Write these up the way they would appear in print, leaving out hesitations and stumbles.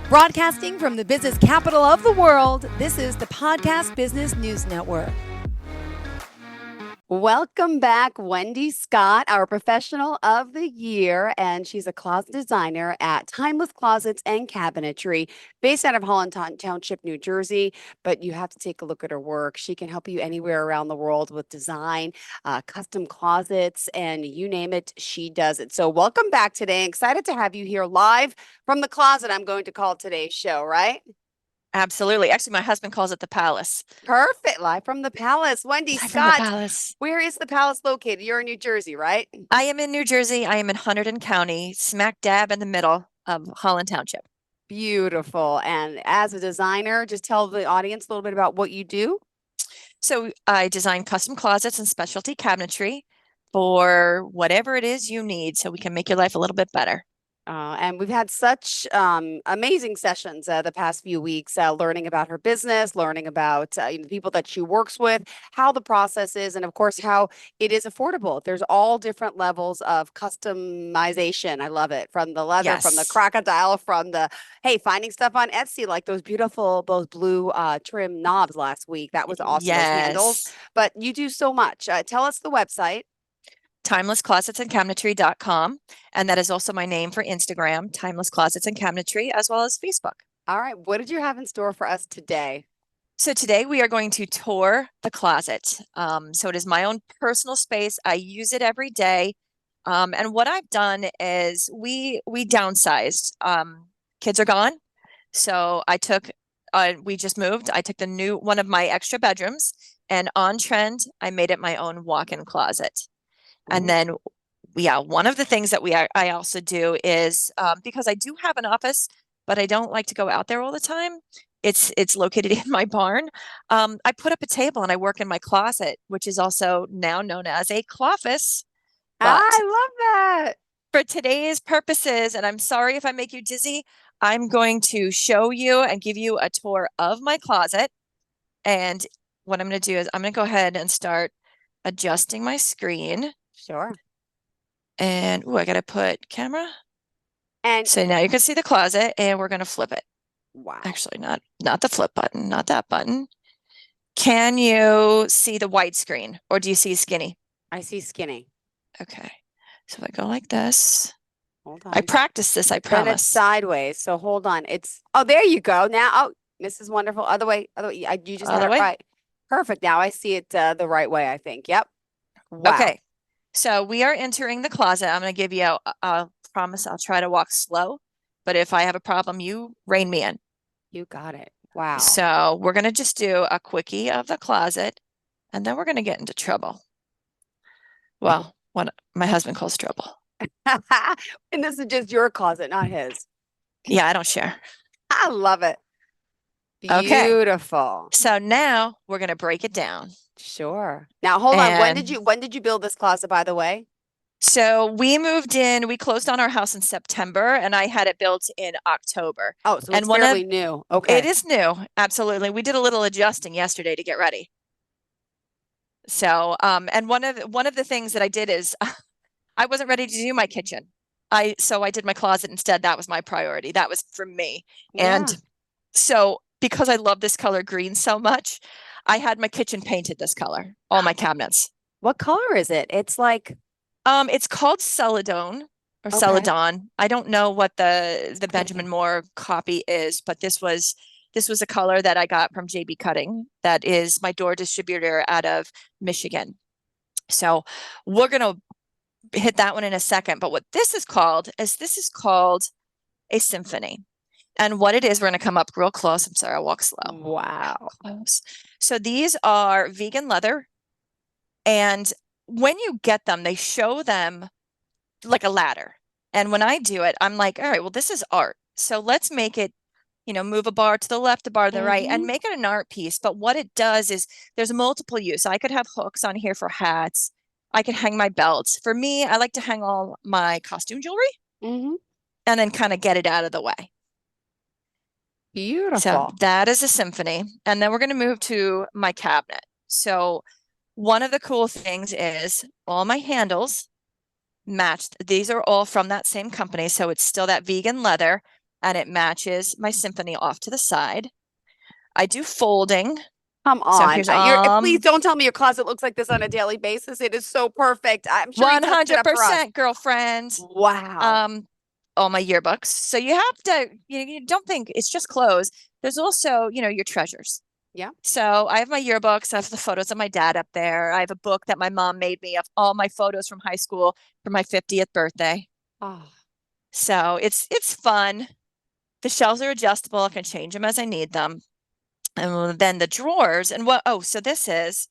Broadcasting from the business capital of the world, this is the Podcast Business News Network. Welcome back, Wendy Scott, our professional of the year, and she's a closet designer at Timeless Closets and Cabinetry, based out of Holland Township, New Jersey. But you have to take a look at her work. She can help you anywhere around the world with design, custom closets, and you name it, she does it. So welcome back today. Excited to have you here live from the closet, I'm going to call today's show, right? Absolutely. Actually, my husband calls it the Palace. Perfect. Live from the Palace. Wendy Live from Scott, the Palace. where is the Palace located? You're in New Jersey, right? I am in New Jersey. I am in Hunterdon County, smack dab in the middle of Holland Township. Beautiful. And as a designer, just tell the audience a little bit about what you do. So I design custom closets and specialty cabinetry for whatever it is you need so we can make your life a little bit better. And we've had such amazing sessions the past few weeks, learning about her business, learning about the people that she works with, how the process is, and of course, how it is affordable. There's all different levels of customization. I love it. From the leather, from the Yes. crocodile, from the, hey, finding stuff on Etsy, like those blue trim knobs last week. That was awesome. Those handles. Yes. But you do so much. Tell us the website. TimelessClosetsandCabinetry.com. And that is also my name for Instagram, Timeless Closets and Cabinetry, as well as Facebook. All right. What did you have in store for us today? So today we are going to tour the closet. So it is my own personal space. I use it every day. And what I've done is we downsized. Kids are gone. So we just moved. I took one of my extra bedrooms, and on trend, I made it my own walk-in closet. And then, one of the things that I also do is, because I do have an office, but I don't like to go out there all the time. It's located in my barn. I put up a table and I work in my closet, which is also now known as a cloffice. But I love that. for today's purposes, and I'm sorry if I make you dizzy, I'm going to show you and give you a tour of my closet. And what I'm going to do is I'm going to go ahead and start adjusting my screen. Sure. And I got to put camera. And so now you can see the closet, and we're going to flip it. Wow. Actually, not the flip button, not that button. Can you see the white screen, or do you see skinny? I see skinny. Okay. So if I go like this. Hold on. I practiced this, I promise. Then it's sideways. So hold on. There you go. Now, Mrs. Wonderful. Other way. You just had it right. Perfect. Now I see it the right way, I think. Yep. Wow. Okay. So we are entering the closet. I'm going to give you a promise. I'll try to walk slow, but if I have a problem, you rein me in. You got it. Wow. So we're going to just do a quickie of the closet, and then we're going to get into trouble. Well, what my husband calls trouble. And this is just your closet, not his. Yeah, I don't share. I love it. Okay. Beautiful. So now we're going to break it down. Sure. Now, hold on. When did you build this closet, by the way? So we moved in, we closed on our house in September, and I had it built in October. Oh, so it's fairly new. Okay. It is new. Absolutely. We did a little adjusting yesterday to get ready. So, and one of the things that I did is I wasn't ready to do my kitchen. So I did my closet instead. That was my priority. That was for me. Yeah. And so because I love this color green so much, I had my kitchen painted this color, all my cabinets. What color is it? It's like it's called Celadon or Celadon. I don't know what the Benjamin Moore copy is, but this was a color that I got from JB Cutting. That is my door distributor out of Michigan. So we're going to hit that one in a second. But what this is called a symphony. And what it is, we're going to come up real close. I'm sorry, I'll walk slow. Wow. Close. So these are vegan leather. And when you get them, they show them like a ladder. And when I do it, I'm like, all right, well, this is art. So let's make it, move a bar to the left, a bar to the right, and make it an art piece. But what it does is there's multiple use. I could have hooks on here for hats. I could hang my belts. For me, I like to hang all my costume jewelry and then kind of get it out of the way. Beautiful. So that is a symphony. And then we're going to move to my cabinet. So one of the cool things is all my handles matched. These are all from that same company. So it's still that vegan leather. and it matches my symphony off to the side. I do folding. Come So on. here's Please don't tell me your closet looks like this on a daily basis. It is so perfect. I'm sure you touched it up for us. 100% girlfriend. Wow. All my yearbooks. So you have to, you don't think it's just clothes. There's also, your treasures. Yeah. So I have my yearbooks. I have the photos of my dad up there. I have a book that my mom made me of all my photos from high school for my 50th birthday. Oh. So it's fun. The shelves are adjustable. I can change them as I need them. And then the drawers and so this is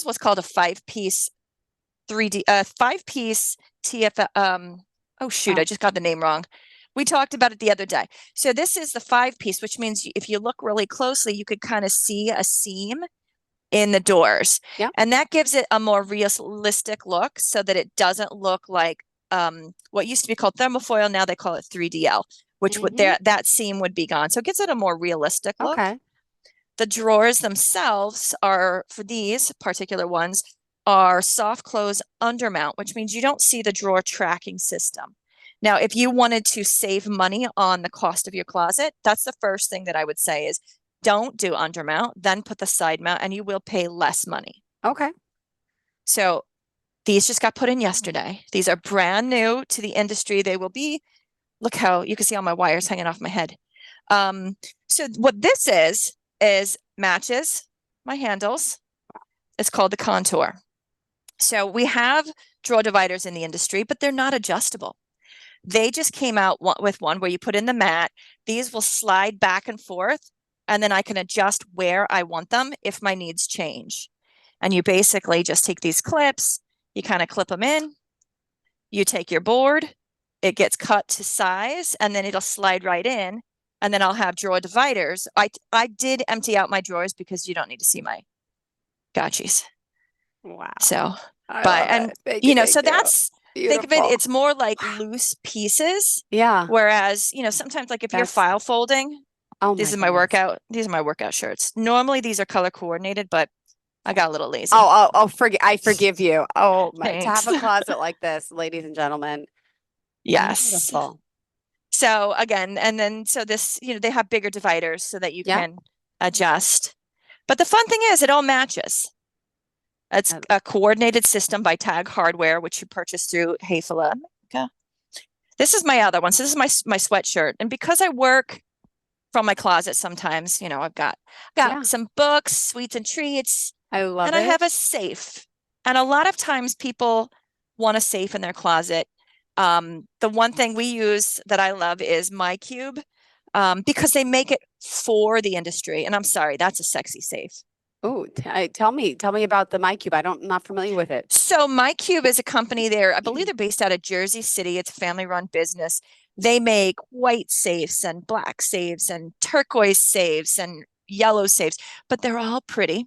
what's called a 5-piece 3D 5-piece TF I just got the name wrong. We talked about it the other day. So this is the 5-piece, which means if you look really closely, you could kind of see a seam in the doors. Yeah. And that gives it a more realistic look so that it doesn't look like what used to be called thermofoil. Now they call it 3DL, which would that seam would be gone. So it gives it a more realistic look. Okay. The drawers themselves are, for these particular ones, are soft close undermount, which means you don't see the drawer tracking system. Now, if you wanted to save money on the cost of your closet, that's the first thing that I would say is don't do undermount, then put the side mount, and you will pay less money. Okay. So these just got put in yesterday. These are brand new to the industry. They will be, look how you can see all my wires hanging off my head. So what this is matches my handles. It's called the contour. So we have drawer dividers in the industry, but they're not adjustable. They just came out with one where you put in the mat. These will slide back and forth, and then I can adjust where I want them if my needs change. And you basically just take these clips, you kind of clip them in, you take your board, it gets cut to size, and then it'll slide right in. And then I'll have drawer dividers. I did empty out my drawers because you don't need to see my gotchis. Wow. So, Thank you. that's, beautiful. think of it, it's more like loose pieces. Yeah. Whereas, sometimes like if you're file folding, these are my workout shirts. Normally these are color coordinated, but I got a little lazy. I forgive you. Oh my, to have Thanks. a closet like this, ladies and gentlemen. Yes. Beautiful. So again, and then so this, they have bigger dividers so that you can adjust. But the fun thing is it all matches. It's a coordinated system by Tag Hardware, which you purchase through Hayfella. Okay. This is my other one. So this is my sweatshirt. And because I work from my closet sometimes, I've got some books, sweets and treats. I love it. And I have a safe. And a lot of times people want a safe in their closet. The one thing we use that I love is MyCube, because they make it for the industry. And I'm sorry, that's a sexy safe. Oh, tell me about the MyCube. I'm not familiar with it. So MyCube is a company there. I believe they're based out of Jersey City. It's a family-run business. They make white safes and black safes and turquoise safes and yellow safes, but they're all pretty.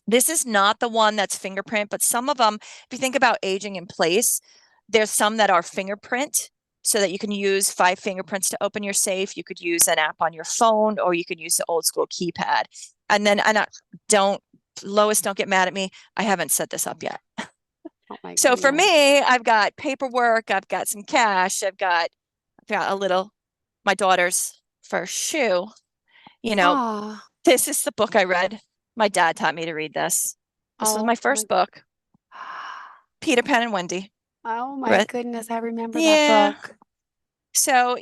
This is not the one that's fingerprint, but some of them, if you think about aging in place, there's some that are fingerprint so that you can use 5 fingerprints to open your safe. You could use an app on your phone, or you could use the old school keypad. And then, Lois, don't get mad at me. I haven't set this up yet. Oh my so goodness. for me, I've got paperwork. I've got some cash. I've got a little, my daughter's first shoe. This is the book I read. My dad taught me to read this. This was my first book. Peter Pan and Wendy. Oh my goodness, I remember that book. So,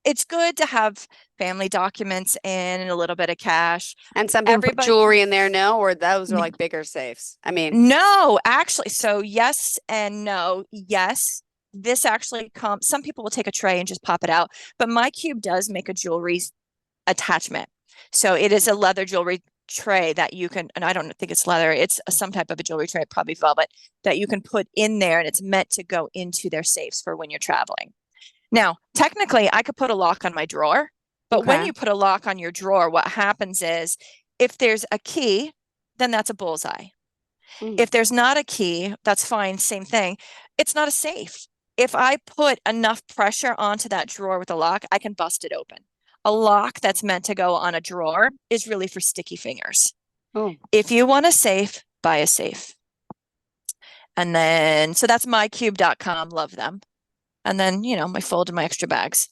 it's good to have family documents in and a little bit of cash. And some people put jewelry in there, no? Or those are like bigger safes? I mean. No, actually. So yes and no. Yes. This actually comes, some people will take a tray and just pop it out. But MyCube does make a jewelry attachment. So it is a leather jewelry tray that you can, and I don't think it's leather, it's some type of a jewelry tray, probably velvet, that you can put in there, and it's meant to go into their safes for when you're traveling. Now, technically, I could put a lock on my drawer, but when you put a lock on your drawer, what happens is if there's a key, then that's a bullseye. If there's not a key, that's fine, same thing. It's not a safe. If I put enough pressure onto that drawer with a lock, I can bust it open. A lock that's meant to go on a drawer is really for sticky fingers. If you want a safe, buy a safe. And then, so that's mycube.com. Love them. And then, my fold and my extra bags.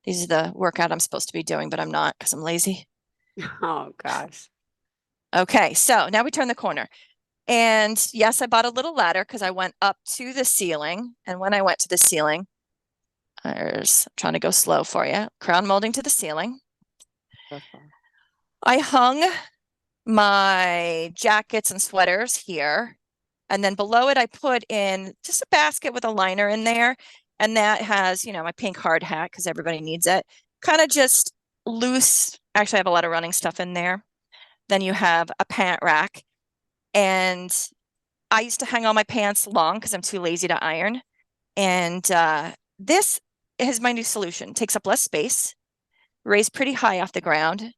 These are the workout I'm supposed to be doing, but I'm not because I'm lazy. Oh gosh. Okay, so now we turn the corner. And yes, I bought a little ladder because I went up to the ceiling. And when I went to the ceiling, I'm trying to go slow for you. Crown molding to the ceiling. I hung my jackets and sweaters here. And then below it, I put in just a basket with a liner in there. And that has, my pink hard hat because everybody needs it. Kind of just loose. Actually, I have a lot of running stuff in there. Then you have a pant rack. And I used to hang all my pants long because I'm too lazy to iron. And this is my new solution. Takes up less space, raised pretty high off the ground.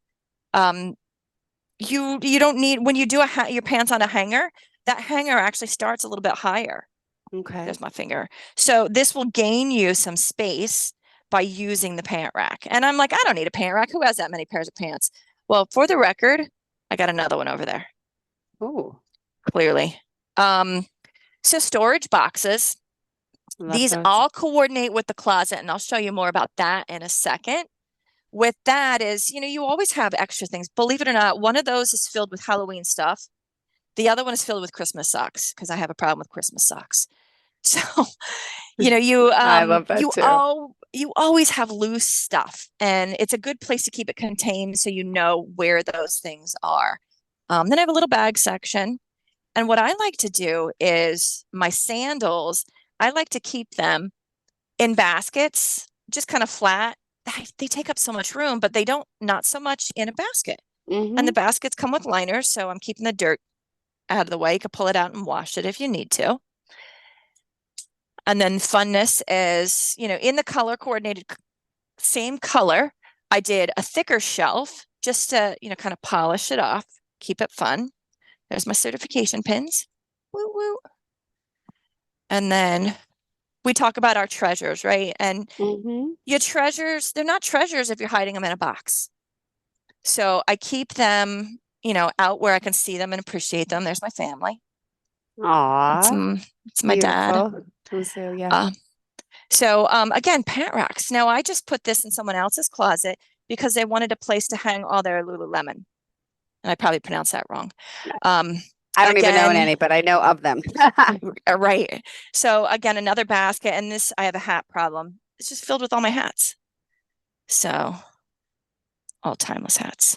You don't need, when you do your pants on a hanger, that hanger actually starts a little bit higher. Okay. There's my finger. So this will gain you some space by using the pant rack. And I'm like, I don't need a pant rack. Who has that many pairs of pants? Well, for the record, I got another one over there. Oh, Clearly. So storage boxes. These all coordinate with the closet, and I'll show you more about that in a second. With that is, you always have extra things. Believe it or not, one of those is filled with Halloween stuff. The other one is filled with Christmas socks because I have a problem with Christmas socks. So, I love that too. You always have loose stuff, and it's a good place to keep it contained so you know where those things are. Then I have a little bag section. And what I like to do is my sandals, I like to keep them in baskets, just kind of flat. They take up so much room, but they don't, not so much in a basket. And the baskets come with liners, so I'm keeping the dirt out of the way. You can pull it out and wash it if you need to. And then funness is, in the color coordinated, same color. I did a thicker shelf just to, kind of polish it off, keep it fun. There's my certification pins. Woo woo. And then we talk about our treasures, right? And your treasures, they're not treasures if you're hiding them in a box. So I keep them, out where I can see them and appreciate them. There's my family. Aww. It's my dad. So, yeah. Again, pant racks. Now I just put this in someone else's closet because they wanted a place to hang all their Lululemon. And I probably pronounced that wrong. I don't even know any, but I know of them. Right. So again, another basket, and this, I have a hat problem. It's just filled with all my hats. So all timeless hats.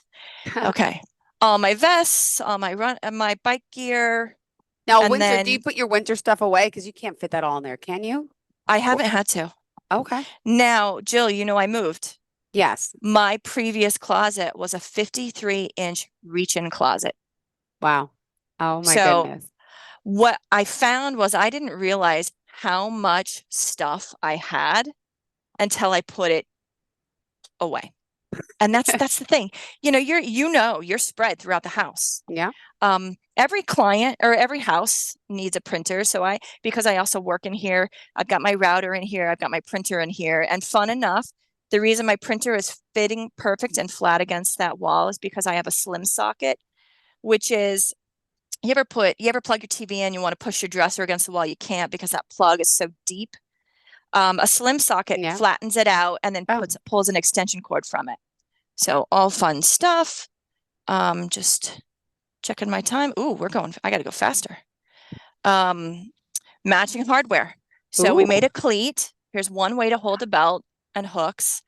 Okay. All my vests, all my bike gear. Now, winter, do you put your winter stuff away? Because you can't fit that all in there, can you? I haven't had to. Okay. Now, Jill, I moved. Yes. My previous closet was a 53-inch reach-in closet. Wow. Oh my goodness. What I found was I didn't realize how much stuff I had until I put it away. And that's the thing. You're spread throughout the house. Yeah. Every client or every house needs a printer. So because I also work in here, I've got my router in here, I've got my printer in here. And fun enough, the reason my printer is fitting perfect and flat against that wall is because I have a slim socket, which is, you ever plug your TV in, you want to push your dresser against the wall, you can't because that plug is so deep. A slim socket flattens it out and then pulls an extension cord from it. So all fun stuff. Just checking my time. Ooh, I got to go faster. Matching hardware. So we made a cleat. Here's one way to hold a belt and hooks.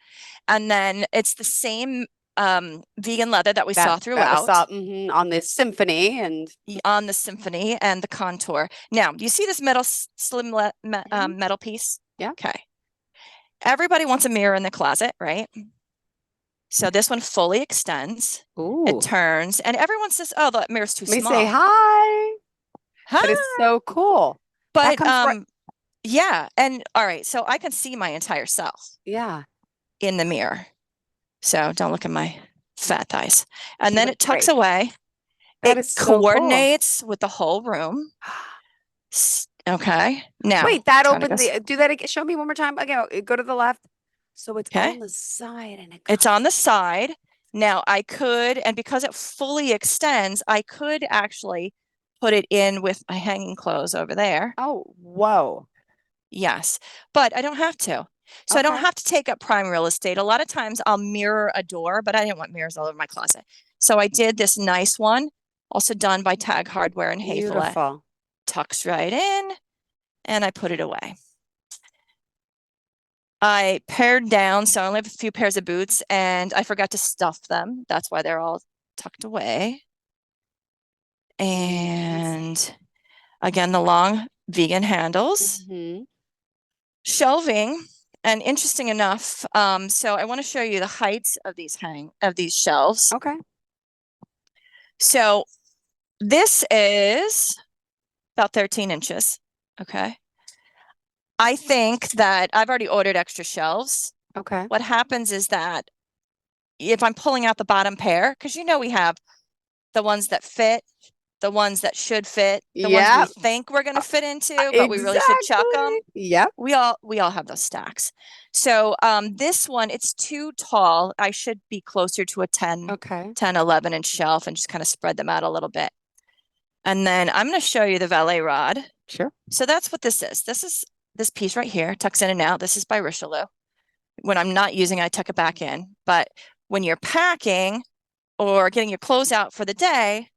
And then it's the same vegan leather that we saw throughout. On the Symphony and the Contour. Now, do you see this slim metal piece? Yeah. Okay. Everybody wants a mirror in the closet, right? So this one fully extends. Ooh. It turns, and everyone says, "Oh, the mirror's too small." Let me say hi. Hi. But it's so cool. But yeah, and all right, so I can see my entire self. Yeah. In the mirror. So don't look at my fat thighs. And then it tucks away. It coordinates with the whole room. Okay. Now wait, that opens do that again. Show me one more time. Again, go to the left. So it's on the side and it's on the side. Now I could, and because it fully extends, I could actually put it in with my hanging clothes over there. Oh, whoa. Yes, but I don't have to. So I don't Okay. have to take up prime real estate. A lot of times I'll mirror a door, but I didn't want mirrors all over my closet. So I did this nice one, also done by Tag Hardware in Havelet. Beautiful. Tucks right in, and I put it away. I pared down, so I only have a few pairs of boots, and I forgot to stuff them. That's why they're all tucked away. And again, the long vegan handles. Mm-hmm. Shelving, and interesting enough, so I want to show you the heights of these shelves. Okay. So this is about 13 inches. Okay. I think that I've already ordered extra shelves. Okay. What happens is that if I'm pulling out the bottom pair, because we have the ones that fit, the ones that should fit, the ones we think we're going to fit into, but we really should chuck them. Yep. We all have those stacks. So this one, it's too tall. I should be closer to a 10, 11 inch shelf and just kind of spread them out a little bit. And then I'm going to show you the valet rod. Sure. So that's what this is. This is this piece right here, tucks in and out. This is by Richelieu. When I'm not using it, I tuck it back in. But when you're packing or getting your clothes out for the day,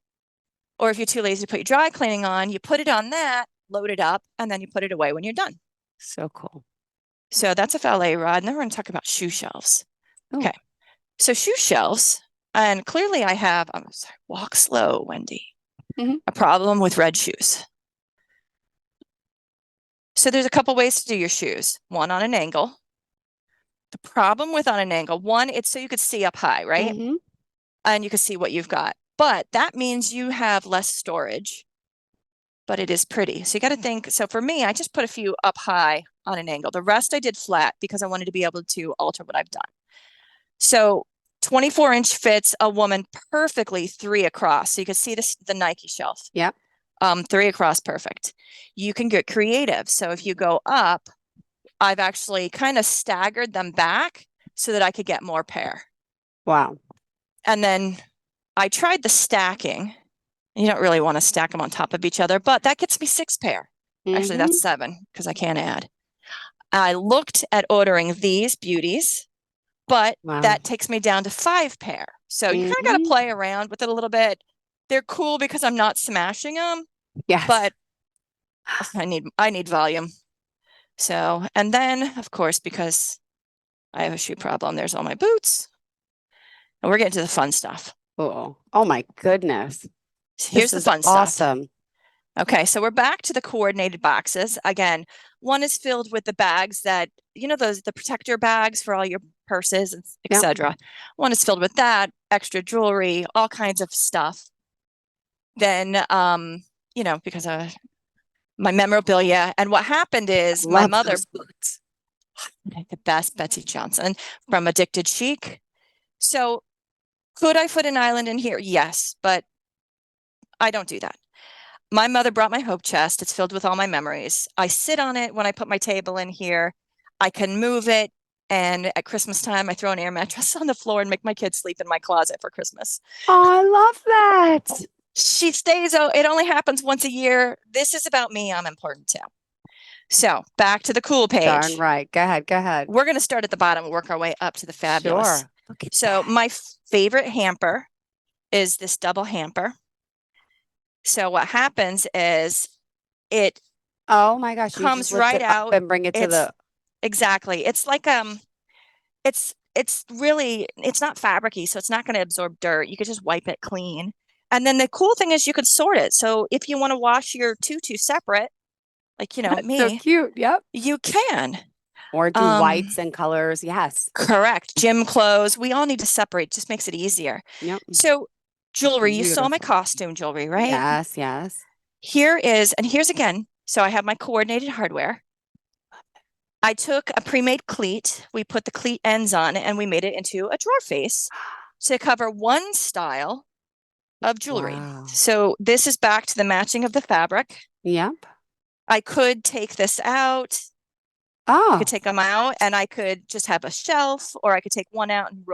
or if you're too lazy to put your dry cleaning on, you put it on that, load it up, and then you put it away when you're done. So cool. So that's a valet rod. And then we're going to talk about shoe shelves. Ooh. Okay. So shoe shelves, and clearly I have, I'm sorry, walk slow, Wendy, a problem with red shoes. So there's a couple ways to do your shoes. One on an angle. The problem with on an angle, one, it's so you could see up high, right? And you can see what you've got. But that means you have less storage, but it is pretty. So you got to think. So for me, I just put a few up high on an angle. The rest I did flat because I wanted to be able to alter what I've done. So 24-inch fits a woman perfectly 3 across. So you can see this, the Nike shelf. Yep. 3 across, perfect. You can get creative. So if you go up, I've actually kind of staggered them back so that I could get more pair. Wow. And then I tried the stacking. You don't really want to stack them on top of each other, but that gets me 6 pair. Actually, that's 7 because I can't add. I looked at ordering these beauties, but that takes me down to 5 pair. So you kind of got to play around with it a little bit. They're cool because I'm not smashing them. Yes. But I need volume. So, and then of course, because I have a shoe problem, there's all my boots. And we're getting to the fun stuff. Oh my goodness. Here's the fun stuff. Awesome. Okay, so we're back to the coordinated boxes. Again, one is filled with the bags that, the protector bags for all your purses, etc. One is filled with that, extra jewelry, all kinds of stuff. Then, because of my memorabilia. And what happened is my mother, the best, Betsy Johnson from Addicted Chic. So could I put an island in here? Yes, but I don't do that. My mother brought my hope chest. It's filled with all my memories. I sit on it when I put my table in here. I can move it. And at Christmas time, I throw an air mattress on the floor and make my kids sleep in my closet for Christmas. Oh, I love that. She stays. Oh, it only happens once a year. This is about me. I'm important too. So back to the cool page. Darn right. Go ahead. We're going to start at the bottom and work our way up to the fabulous. Sure. Look at so that. My favorite hamper is this double hamper. So what happens is it oh my gosh, comes right out and bring it to the exactly. It's like it's really, it's not fabricy, so it's not going to absorb dirt. You could just wipe it clean. And then the cool thing is you could sort it. So if you want to wash your tutu separate, like That's me, so cute. Yep. You can. Or do whites and colors. Yes. Correct. Gym clothes. We all need to separate. Just makes it easier. Yep. So jewelry, you saw my Beautiful. costume jewelry, right? Yes. Here's again. So I have my coordinated hardware. I took a pre-made cleat. We put the cleat ends on and we made it into a drawer face to cover one style of jewelry. Wow. So this is back to the matching of the fabric. Yep. I could take this out. Oh. I could take them out and I could just have a shelf, or I could take one out and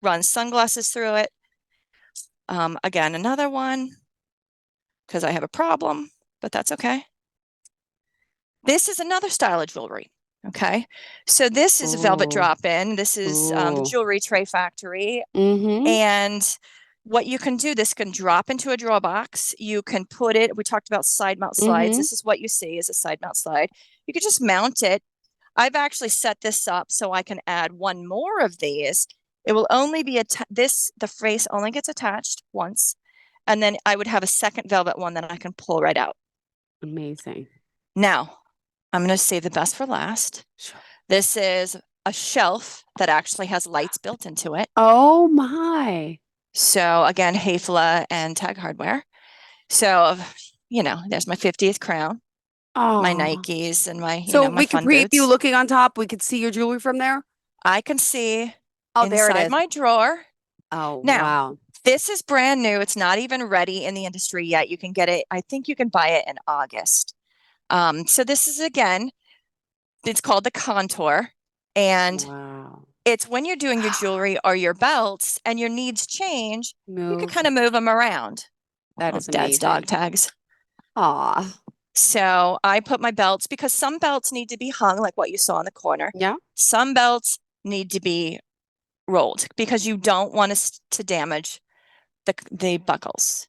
run sunglasses through it. Again, another one because I have a problem, but that's okay. This is another style of jewelry. Okay. So this is a velvet Ooh. drop-in. This is the Ooh. Jewelry Tray Factory. Mm-hmm. And what you can do, this can drop into a drawer box. You can put it, we talked about side mount slides. Mm-hmm. This is what you see is a side mount slide. You could just mount it. I've actually set this up so I can add one more of these. It will only be the face only gets attached once. And then I would have a second velvet one that I can pull right out. Amazing. Now, I'm going to save the best for last. Sure. This is a shelf that actually has lights built into it. Oh my. So again, Hafele and Tag Hardware. So, there's my 50th crown, my Oh. Nikes and my, So my we could fun preview boots. looking on top. We could see your jewelry from there. I can see Oh, there it inside is. my drawer. Oh, Now, wow. this is brand new. It's not even ready in the industry yet. You can get it. I think you can buy it in August. So this is, again, it's called the Contour. And Wow. it's when you're doing your jewelry or your belts and your needs change, you can Move. kind of move them around. That is Dad's dog amazing. tags. Aw. So I put my belts because some belts need to be hung like what you saw in the corner. Yeah. Some belts need to be rolled because you don't want to damage the buckles.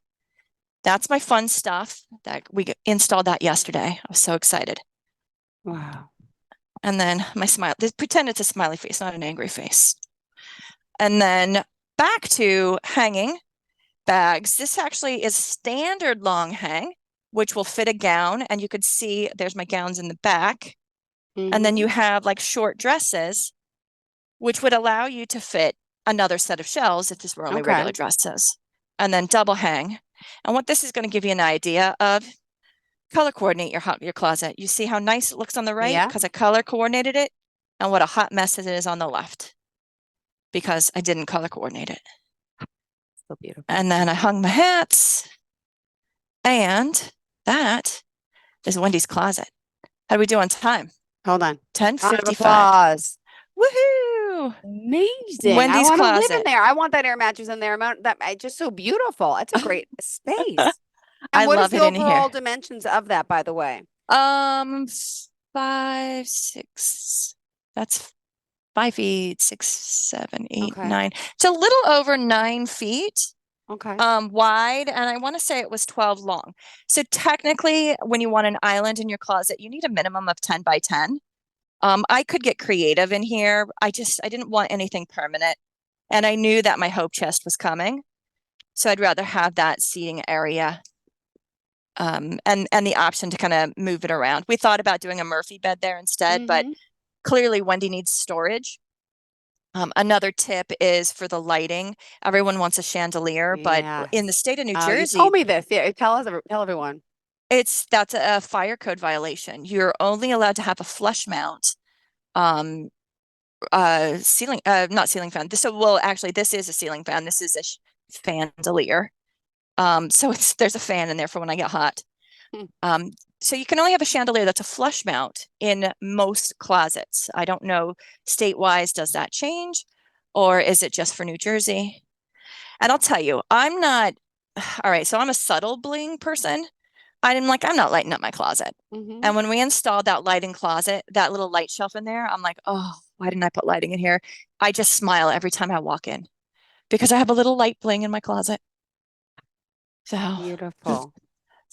That's my fun stuff that we installed that yesterday. I was so excited. Wow. And then my smile, pretend it's a smiley face, not an angry face. And then back to hanging bags. This actually is standard long hang, which will fit a gown. And you could see there's my gowns in the back. And then you have like short dresses, which would allow you to fit another set of shells if this were only regular dresses. And then double hang. And what this is going to give you an idea of, color coordinate your closet. You see how nice it looks on the right because I color coordinated it, and what a hot mess it is on the left because I didn't color coordinate it. So beautiful. And then I hung my hats, and that is Wendy's closet. How do we do on time? Hold on. 10:55. Applause. Woohoo! Amazing. Wendy's I want to live in closet. there. I want that air mattress in there. That just so beautiful. It's a great space. I And what is love the it in overall here. dimensions of that, by the way? 5, 6. That's 5 feet, 6, 7, 8, 9. It's a little over 9 feet. Okay. Wide, and I want to say it was 12 long. So technically, when you want an island in your closet, you need a minimum of 10 by 10. I could get creative in here. I didn't want anything permanent, and I knew that my hope chest was coming, so I'd rather have that seating area, and the option to kind of move it around. We thought about doing a Murphy bed there instead, but clearly Wendy needs storage. Another tip is for the lighting. Everyone wants a chandelier, but in the state of New Jersey, you told me this. Yeah, tell everyone. That's a fire code violation. You're only allowed to have a flush mount, ceiling, not ceiling fan. This is a ceiling fan. This is a chandelier. So there's a fan in there for when I get hot. So you can only have a chandelier that's a flush mount in most closets. I don't know state-wise, does that change, or is it just for New Jersey? And I'll tell you, I'm not, all right, so I'm a subtle bling person. I'm not lighting up my closet. And when we installed that lighting closet, that little light shelf in there, I'm like, oh, why didn't I put lighting in here? I just smile every time I walk in because I have a little light bling in my closet. So beautiful.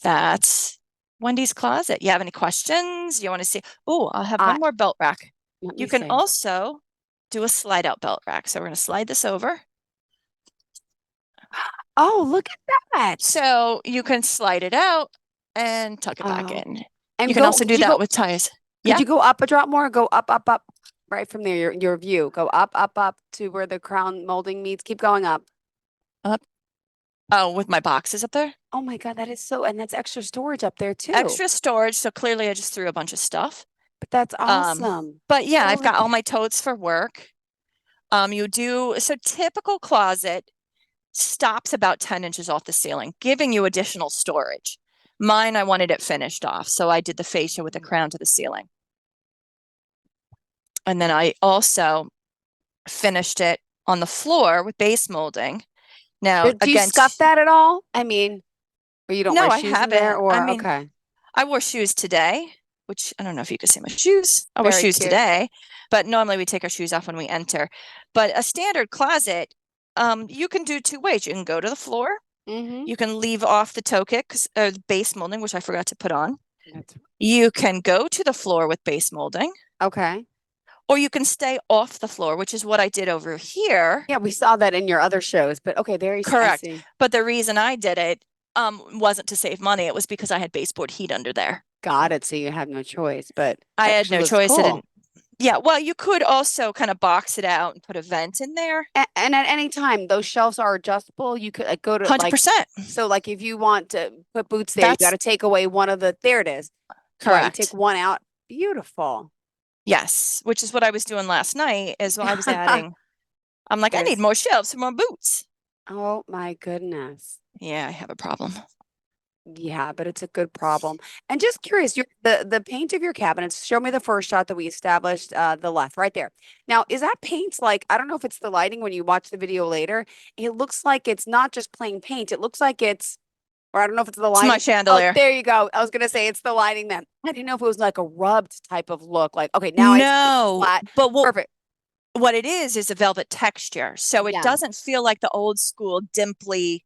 That's Wendy's closet. You have any questions? You want to see? Oh, I'll have one more belt rack. You can also do a slide out belt rack. So we're going to slide this over. Oh, look at that. So you can slide it out and tuck it back in. And you can go, also do that with ties. Could you go up a drop more? Go up, up, up, right from there, your view. Go up, up, up to where the crown molding meets. Keep going up. Up. Oh, with my boxes up there? Oh my God, that is and that's extra storage up there too. Extra storage. So clearly I just threw a bunch of stuff. But that's awesome. But yeah, I've got all my totes for work. So typical closet stops about 10 inches off the ceiling, giving you additional storage. Mine, I wanted it finished off. So I did the fascia with the crown to the ceiling. And then I also finished it on the floor with base molding. Now, do you scuff that at all? I mean, or you don't wear shoes in there? Or, I wore shoes today. which I don't know if you can see my shoes. I wear Very shoes cute. today, but normally we take our shoes off when we enter. But a standard closet, you can do two ways. You can go to the floor. Mm-hmm. You can leave off the toe kicks, the base molding, which I forgot to put on. That's You can go to the floor with base molding, okay. or you can stay off the floor, which is what I did over here. Yeah, we saw that in your other shows, but okay, there you I Correct. see. But the reason I did it wasn't to save money. It was because I had baseboard heat under there. Got it. So you have no choice, but I it had actually no looks choice. I cool. didn't. Yeah, well, you could also kind of box it out and put a vent in there. And at any time, those shelves are adjustable. You could go to like 100%. so like if you want to put boots there, you got That's to take away one of the. There it is. Right, you correct. take one out. Beautiful. Yes, which is what I was doing last night. Is what I was adding. I'm like, I need There's- more shelves for more boots. Oh my goodness. Yeah, I have a problem. Yeah, but it's a good problem. And just curious, the paint of your cabinets, show me the first shot that we established, the left right there. Now, is that paint like, I don't know if it's the lighting when you watch the video later, it looks like it's not just plain paint. It looks like it's, or I don't know if it's the It's lighting. my chandelier. Oh, there you go. I was going to say it's the lighting then. I didn't know if it was like a rubbed type of look. Like, okay, now I see it's No, flat. but Perfect. what it is a velvet texture. So it Yeah. doesn't feel like the old school dimply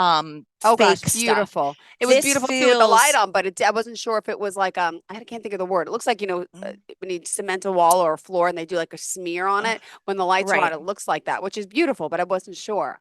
Oh fake gosh, stuff. beautiful. It was This beautiful too with the light feels- on, but I wasn't sure if it was like I can't think of the word. It looks like, when you cement a wall or a floor and they do like a smear on it, when the lights are on, Right. it looks like that, which is beautiful, but I wasn't sure.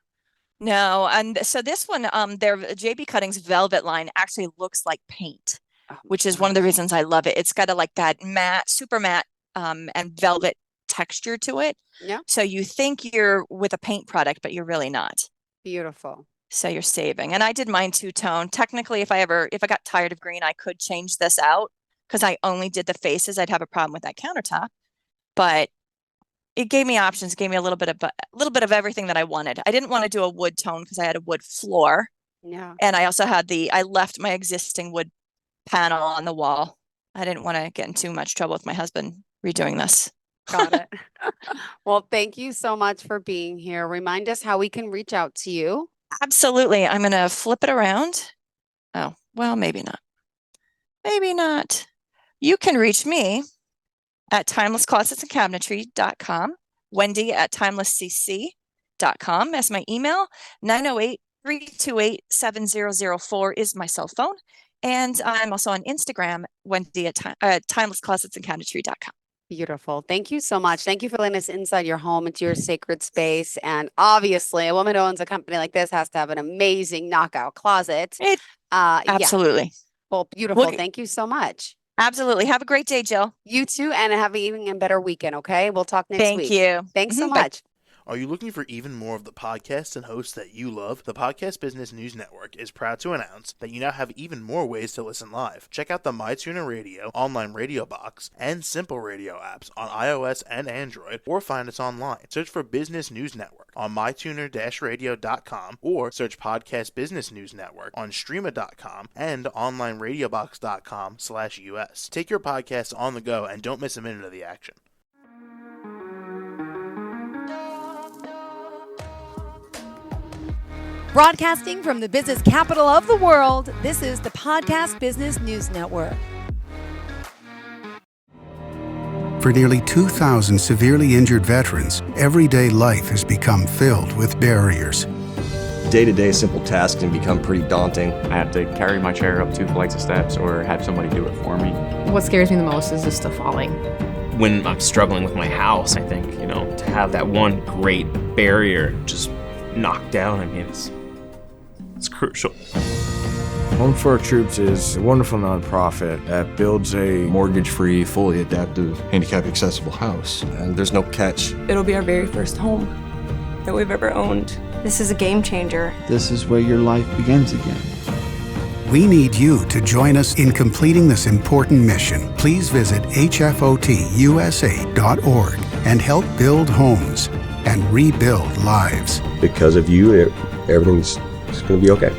No, and so this one, their JB Cuttings velvet line actually looks like paint, Oh, which is one of the reasons I love it. It's got like that matte, super matte, and velvet texture to it. Yeah. So you think you're with a paint product, but you're really not. beautiful. So you're saving. And I did mine two-tone. Technically, if I got tired of green, I could change this out because I only did the faces. I'd have a problem with that countertop, but it gave me options, gave me a little bit of everything that I wanted. I didn't want to do a wood tone because I had a wood floor. Yeah. And I also had I left my existing wood panel on the wall. I didn't want to get in too much trouble with my husband redoing this. Got it. Well, thank you so much for being here. Remind us how we can reach out to you. Absolutely. I'm going to flip it around. Oh, well, maybe not. Maybe not. You can reach me at timelessclosetsandcabinetry.com, Wendy at timelesscc.com as my email. 908-328-7004 is my cell phone. And I'm also on Instagram, Wendy at timelessclosetsandcabinetry.com. Beautiful. Thank you so much. Thank you for letting us inside your home, into your sacred space. And obviously, a woman who owns a company like this has to have an amazing knockout closet. Yeah, absolutely. Well, beautiful. Well, Thank you so much. Absolutely. Have a great day, Jill. You too, and have an even better weekend, okay? We'll talk next week. Thank you. Thanks so Bye. much. Are you looking for even more of the podcasts and hosts that you love? The Podcast Business News Network is proud to announce that you now have even more ways to listen live. Check out the MyTuner Radio, online radio box, and Simple Radio apps on iOS and Android, or find us online. Search for Business News Network on mytuner-radio.com, or search Podcast Business News Network on streama.com and onlineradiobox.com/US. Take your podcast on the go and don't miss a minute of the action. Broadcasting from the business capital of the world, this is the Podcast Business News Network. For nearly 2,000 severely injured veterans, everyday life has become filled with barriers. Day-to-day simple tasks can become pretty daunting. I have to carry my chair up 2 flights of steps or have somebody do it for me. What scares me the most is just the falling. When I'm struggling with my house, I think, to have that one great barrier just knocked down, it's crucial. Home for Our Troops is a wonderful nonprofit that builds a mortgage-free, fully adaptive, handicap-accessible house. And there's no catch. It'll be our very first home that we've ever owned. This is a game changer. This is where your life begins again. We need you to join us in completing this important mission. Please visit hfotusa.org and help build homes and rebuild lives. Because of you, everything's going to be okay.